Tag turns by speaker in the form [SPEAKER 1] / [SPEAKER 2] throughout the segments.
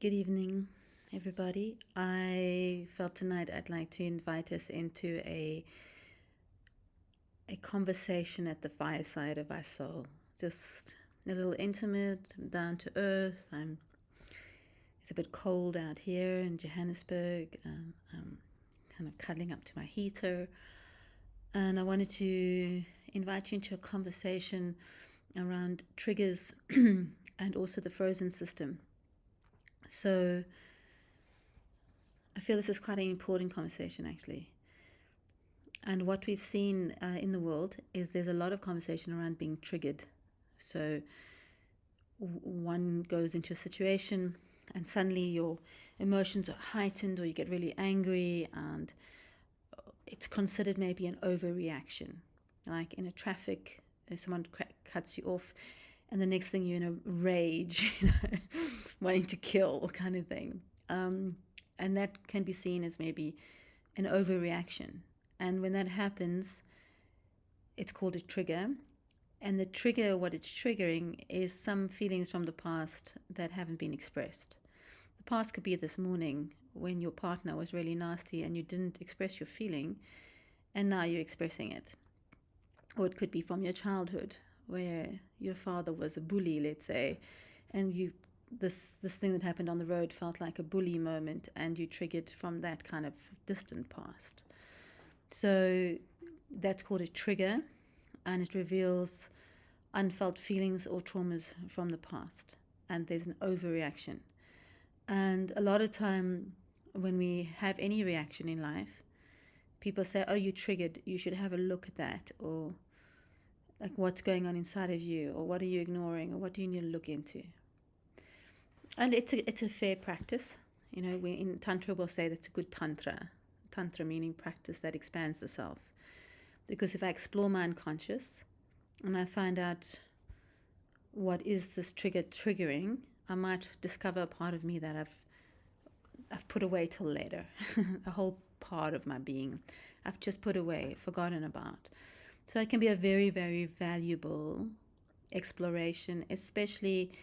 [SPEAKER 1] Good evening, everybody. I felt tonight I'd like to invite us into a conversation at the fireside of our soul. Just a little intimate, down to earth. It's a bit cold out here in Johannesburg. I'm kind of cuddling up to my heater. And I wanted to invite you into a conversation around triggers and also the frozen system. So I feel this is quite an important conversation, actually. And what we've seen in the world is there's a lot of conversation around being triggered. So one goes into a situation and suddenly your emotions are heightened, or you get really angry, and it's considered maybe an overreaction. Like in a traffic, if someone cuts you off, and the next thing you're in a rage, wanting to kill kind of thing. And that can be seen as maybe an overreaction. And when that happens, it's called a trigger. And the trigger, what it's triggering, is some feelings from the past that haven't been expressed. The past could be this morning when your partner was really nasty and you didn't express your feeling, and now you're expressing it. Or it could be from your childhood, where your father was a bully, let's say, and this thing that happened on the road felt like a bully moment, and you triggered from that kind of distant past. So that's called a trigger, and it reveals unfelt feelings or traumas from the past, and there's an overreaction. And a lot of time when we have any reaction in life, people say, oh, you triggered, you should have a look at that, or like what's going on inside of you, or what are you ignoring, or what do you need to look into. And it's a fair practice. We in Tantra will say that's a good Tantra. Tantra meaning practice that expands the self. Because if I explore my unconscious and I find out what is this trigger triggering, I might discover a part of me that I've put away till later. A whole part of my being I've just put away, forgotten about. So it can be a very, very valuable exploration, especially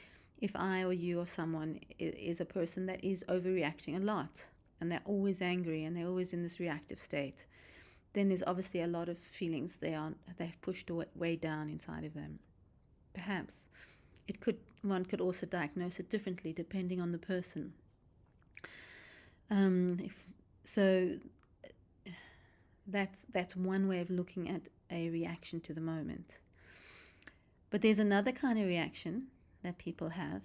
[SPEAKER 1] if I or you or someone is a person that is overreacting a lot, and they're always angry and they're always in this reactive state. Then there's obviously a lot of feelings they've pushed way down inside of them. Perhaps one could also diagnose it differently depending on the person. So that's one way of looking at a reaction to the moment. But there's another kind of reaction that people have.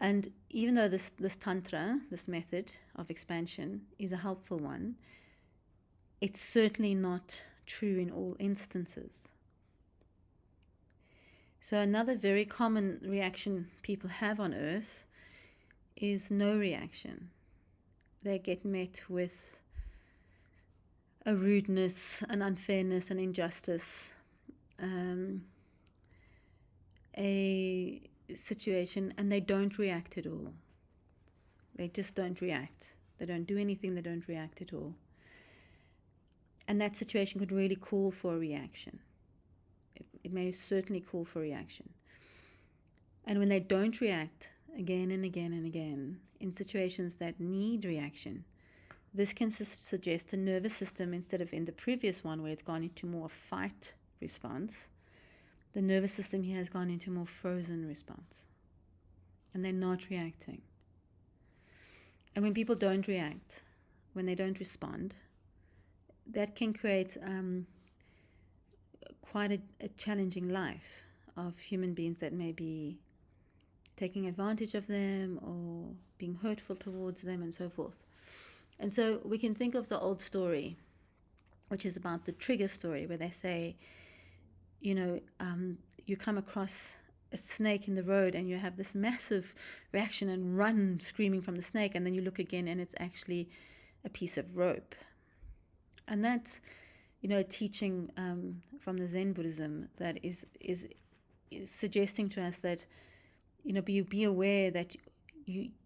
[SPEAKER 1] And even though this Tantra, this method of expansion, is a helpful one, it's certainly not true in all instances. So another very common reaction people have on Earth is no reaction. They get met with a rudeness, an unfairness, an injustice, a situation, and they don't react at all. They just don't react. They don't do anything, they don't react at all. And that situation could really call for a reaction. It may certainly call for a reaction. And when they don't react again and again and again in situations that need reaction, this can suggest the nervous system, instead of in the previous one where it's gone into more fight response, the nervous system here has gone into more frozen response. And they're not reacting. And when people don't react, when they don't respond, that can create quite a challenging life of human beings that may be taking advantage of them or being hurtful towards them and so forth. And so we can think of the old story, which is about the trigger story, where they say, you come across a snake in the road and you have this massive reaction and run screaming from the snake, and then you look again and it's actually a piece of rope. And that's, a teaching from the Zen Buddhism that is suggesting to us that, be aware that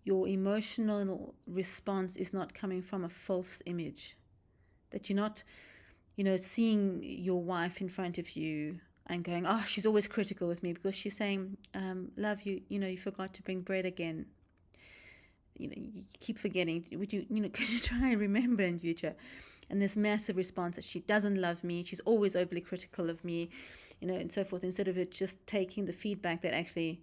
[SPEAKER 1] your emotional response is not coming from a false image, that you're not, seeing your wife in front of you and going, oh, she's always critical with me because she's saying, love, you forgot to bring bread again. You keep forgetting. Would you, could you try and remember in future? And this massive response that she doesn't love me, she's always overly critical of me, and so forth, instead of it just taking the feedback that actually,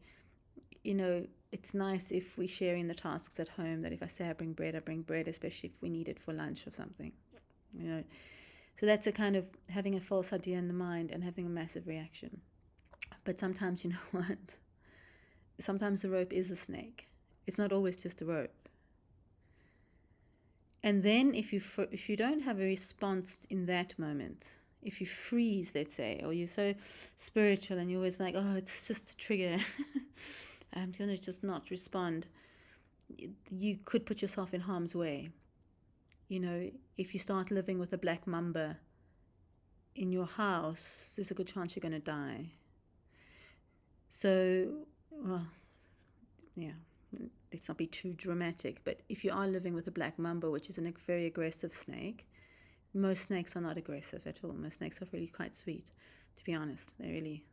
[SPEAKER 1] it's nice if we share in the tasks at home, that if I say I bring bread, especially if we need it for lunch or something, So that's a kind of having a false idea in the mind and having a massive reaction. But sometimes, you know what? Sometimes the rope is a snake. It's not always just a rope. And then if you don't have a response in that moment, if you freeze, let's say, or you're so spiritual and you're always like, oh, it's just a trigger, I'm going to just not respond, you could put yourself in harm's way. If you start living with a black mamba in your house, there's a good chance you're going to die. So, well, yeah, let's not be too dramatic, but if you are living with a black mamba, which is a very aggressive snake, most snakes are not aggressive at all. Most snakes are really quite sweet, to be honest. They're really,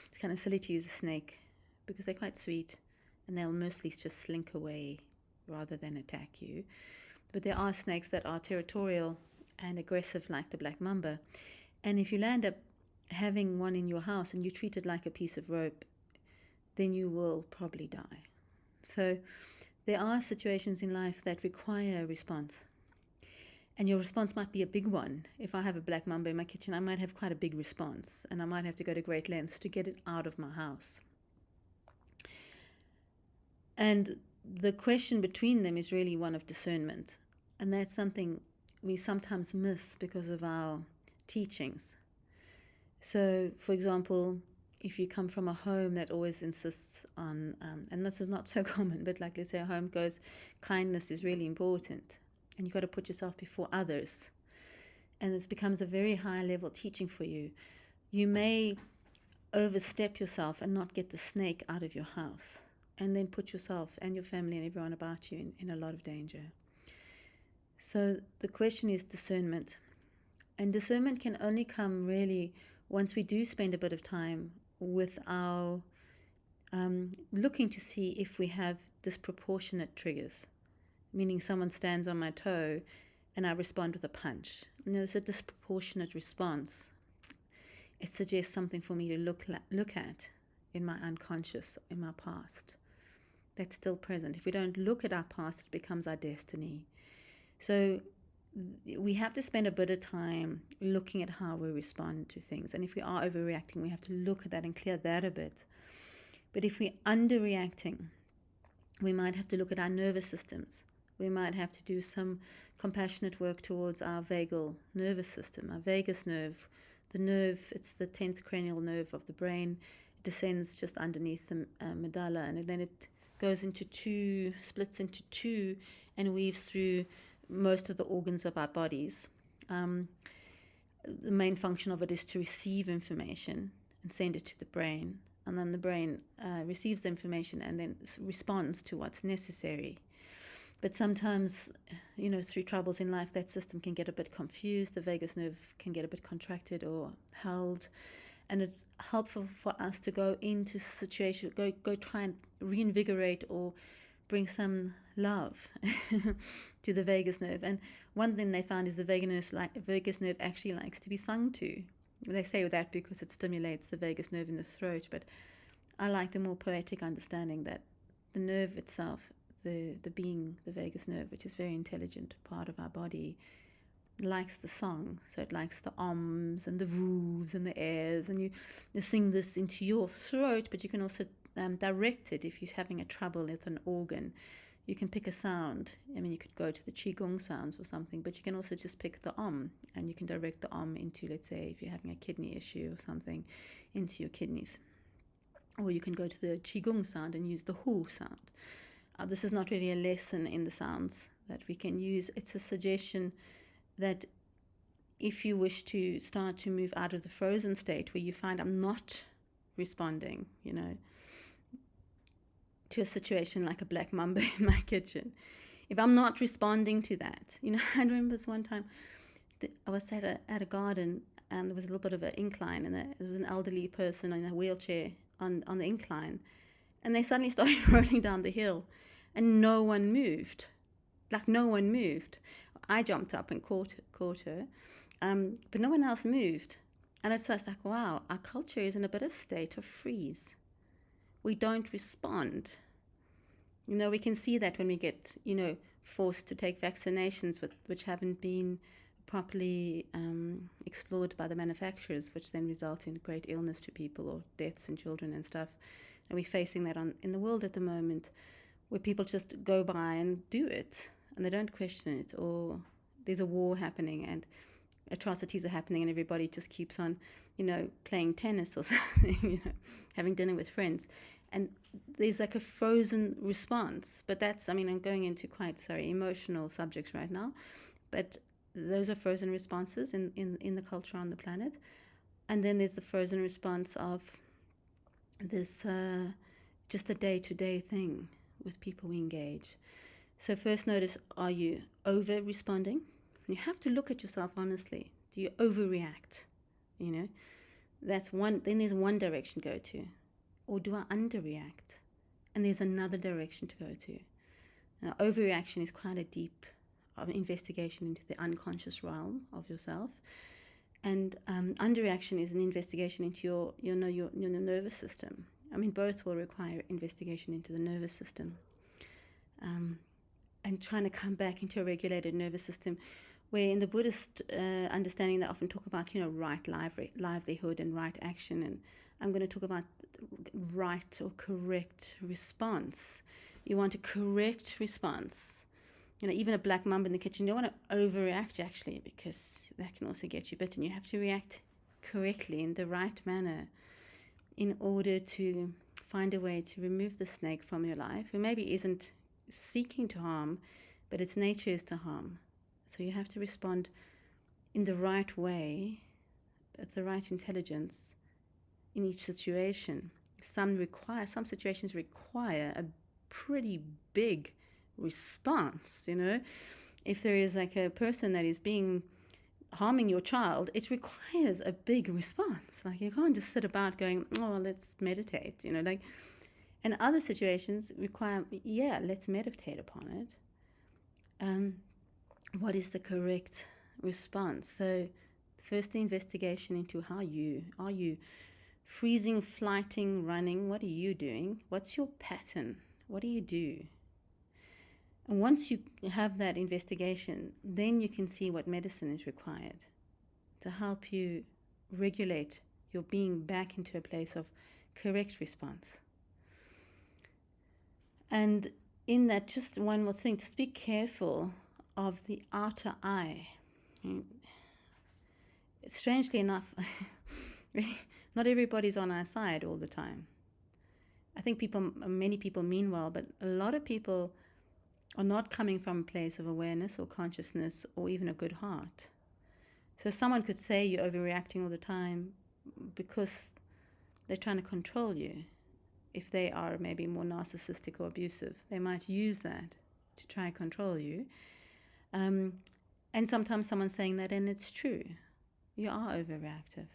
[SPEAKER 1] it's kind of silly to use a snake because they're quite sweet and they'll mostly just slink away rather than attack you. But there are snakes that are territorial and aggressive like the black mamba. And if you land up having one in your house and you treat it like a piece of rope, then you will probably die. So there are situations in life that require a response. And your response might be a big one. If I have a black mamba in my kitchen, I might have quite a big response. And I might have to go to great lengths to get it out of my house. And the question between them is really one of discernment. And that's something we sometimes miss because of our teachings. So, for example, if you come from a home that always insists on, and this is not so common, but like let's say a home goes, kindness is really important. And you've got to put yourself before others. And this becomes a very high level teaching for you. You may overstep yourself and not get the snake out of your house. And then put yourself and your family and everyone about you in a lot of danger. So the question is discernment. And discernment can only come really once we do spend a bit of time with our looking to see if we have disproportionate triggers. Meaning someone stands on my toe and I respond with a punch. There's a disproportionate response. It suggests something for me to look at in my unconscious, in my past. That's still present. If we don't look at our past, it becomes our destiny. So we have to spend a bit of time looking at how we respond to things. And if we are overreacting, we have to look at that and clear that a bit. But if we're underreacting, we might have to look at our nervous systems. We might have to do some compassionate work towards our vagal nervous system, our vagus nerve. The nerve, it's the 10th cranial nerve of the brain. It descends just underneath the medulla, and then it goes into two, splits into two, and weaves through most of the organs of our bodies. The main function of it is to receive information and send it to the brain. And then the brain receives the information and then responds to what's necessary. But sometimes, through troubles in life, that system can get a bit confused. The vagus nerve can get a bit contracted or held. And it's helpful for us to go into situation, go try and reinvigorate or bring some love to the vagus nerve. And one thing they found is the vagus nerve actually likes to be sung to. They say that because it stimulates the vagus nerve in the throat, but I like the more poetic understanding that the nerve itself, the being, the vagus nerve, which is a very intelligent part of our body, likes the song. So it likes the ums and the voos and the airs, and you sing this into your throat, but you can also direct it if you're having a trouble with an organ. You can pick a sound. You could go to the qigong sounds or something, but you can also just pick the and you can direct the into, let's say, if you're having a kidney issue or something, into your kidneys. Or you can go to the qigong sound and use the hu sound. This is not really a lesson in the sounds that we can use. It's a suggestion that if you wish to start to move out of the frozen state where you find I'm not responding, to a situation like a black mamba in my kitchen. If I'm not responding to that, I remember this one time I was at a garden and there was a little bit of an incline, and there was an elderly person in a wheelchair on the incline, and they suddenly started rolling down the hill, and no one moved. Like, no one moved. I jumped up and caught her, but no one else moved. And it's just like, wow, our culture is in a bit of state of freeze. We don't respond. We can see that when we get, forced to take vaccinations which haven't been properly explored by the manufacturers, which then result in great illness to people or deaths in children and stuff. And we're facing that in the world at the moment, where people just go by and do it, and they don't question it, or there's a war happening and atrocities are happening, and everybody just keeps on, playing tennis or something, having dinner with friends. And there's like a frozen response. But that's, I'm going into quite, emotional subjects right now. But those are frozen responses in the culture on the planet. And then there's the frozen response of this just a day-to-day thing with people we engage. So first notice, are you over-responding? You have to look at yourself honestly. Do you overreact? That's one. Then there's one direction to go to. Or do I underreact? And there's another direction to go to. Now, overreaction is quite a deep investigation into the unconscious realm of yourself. And underreaction is an investigation into your nervous system. Both will require investigation into the nervous system. And trying to come back into a regulated nervous system, where in the Buddhist understanding they often talk about, right livelihood and right action. And I'm going to talk about right or correct response. You want a correct response. Even a black mamba in the kitchen, you don't want to overreact, actually, because that can also get you bitten. You have to react correctly in the right manner in order to find a way to remove the snake from your life, who maybe isn't seeking to harm, but its nature is to harm. So you have to respond in the right way, with the right intelligence in each situation. Some situations require a pretty big response. If there is like a person that is harming your child, it requires a big response. Like, you can't just sit about going, oh, let's meditate, and other situations require, let's meditate upon it. What is the correct response? So first, the investigation into how are you freezing, flighting, running? What are you doing? What's your pattern? What do you do? And once you have that investigation, then you can see what medicine is required to help you regulate your being back into a place of correct response. And in that, just one more thing, just be careful of the outer eye. Strangely enough, not everybody's on our side all the time. I think many people mean well, but a lot of people are not coming from a place of awareness or consciousness or even a good heart. So someone could say you're overreacting all the time because they're trying to control you. If they are maybe more narcissistic or abusive, they might use that to try and control you. And sometimes someone's saying that, and it's true. You are overreactive.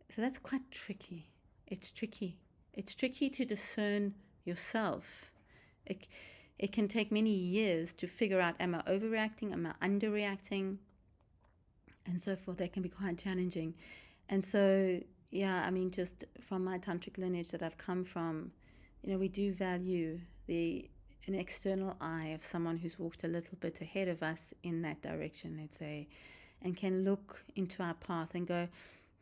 [SPEAKER 1] So that's quite tricky. It's tricky. It's tricky to discern yourself. It can take many years to figure out, am I overreacting? Am I underreacting? And so forth. That can be quite challenging. And so, just from my tantric lineage that I've come from, we do value an external eye of someone who's walked a little bit ahead of us in that direction, let's say, and can look into our path and go,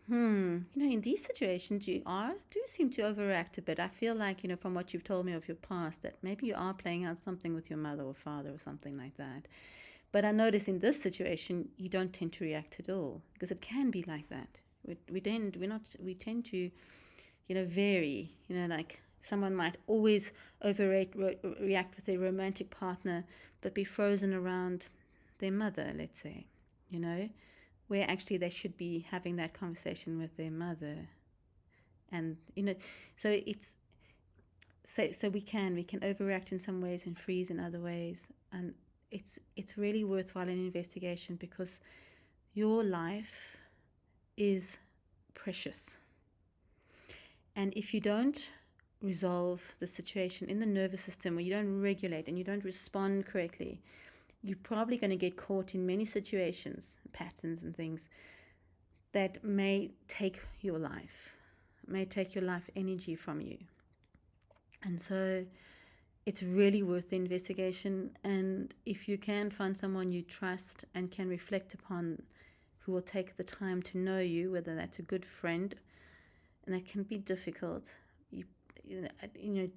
[SPEAKER 1] in these situations you do seem to overact a bit. I feel like, from what you've told me of your past, that maybe you are playing out something with your mother or father or something like that. But I notice in this situation, you don't tend to react at all, because it can be like that. We tend to, vary. Like someone might always react with their romantic partner, but be frozen around their mother, let's say, where actually they should be having that conversation with their mother. And, so we can overreact in some ways and freeze in other ways. And it's really worthwhile an investigation, because your life is precious. And if you don't resolve the situation in the nervous system, where you don't regulate and you don't respond correctly, you're probably going to get caught in many situations, patterns and things that may take your life energy from you. And so it's really worth the investigation. And if you can find someone you trust and can reflect upon, who will take the time to know you, whether that's a good friend, and that can be difficult,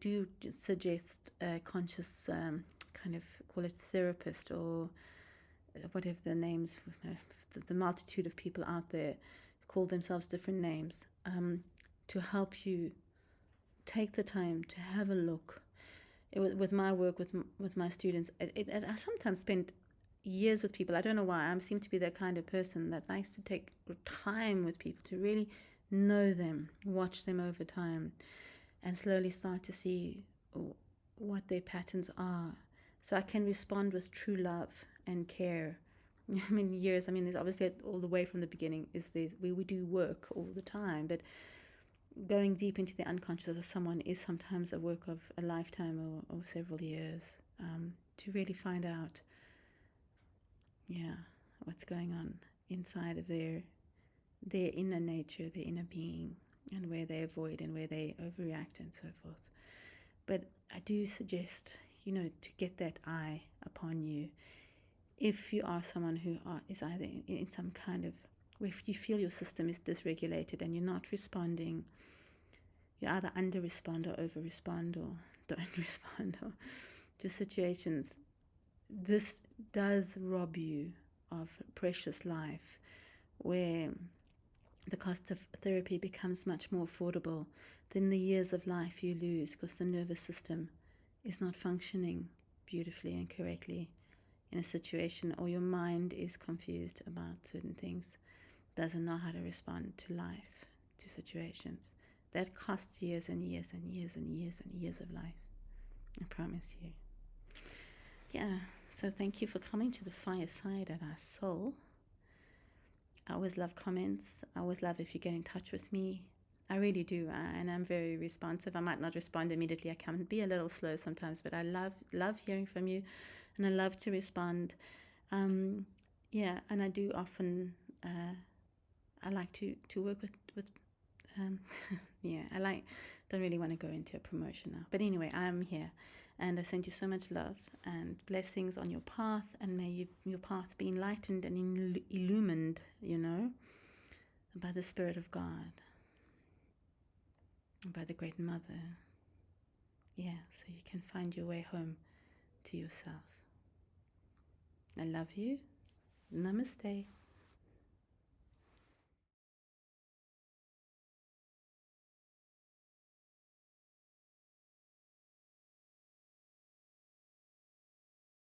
[SPEAKER 1] do suggest a conscious kind of, call it therapist, or whatever the names, the multitude of people out there call themselves different names, to help you take the time to have a look. With my work with my students, I sometimes spend years with people. I don't know why. I seem to be that kind of person that likes to take time with people to really know them, watch them over time, and slowly start to see what their patterns are, so I can respond with true love and care. There's obviously, all the way from the beginning we do work all the time, but going deep into the unconscious of someone is sometimes a work of a lifetime or several years, to really find out what's going on inside of their inner nature, their inner being, and where they avoid and where they overreact and so forth. But I do suggest, to get that eye upon you, if you are someone who is either in some kind of, if you feel your system is dysregulated and you're not responding, you either under respond or over respond, or don't respond to situations. This does rob you of precious life, where the cost of therapy becomes much more affordable than the years of life you lose, because the nervous system is not functioning beautifully and correctly in a situation, or your mind is confused about certain things, doesn't know how to respond to life, to situations. That costs years and years and years and years and years of life, I promise you. So thank you for coming to the fireside at our soul. I always love comments. I always love if you get in touch with me. I really do, and I'm very responsive. I might not respond immediately. I can be a little slow sometimes, but I love hearing from you, and I love to respond. And I do often. I like to work with. Don't really want to go into a promotion now, but anyway, I'm here, and I send you so much love and blessings on your path, and may your path be enlightened and illumined, by the Spirit of God, and by the Great Mother. So you can find your way home to yourself. I love you. Namaste.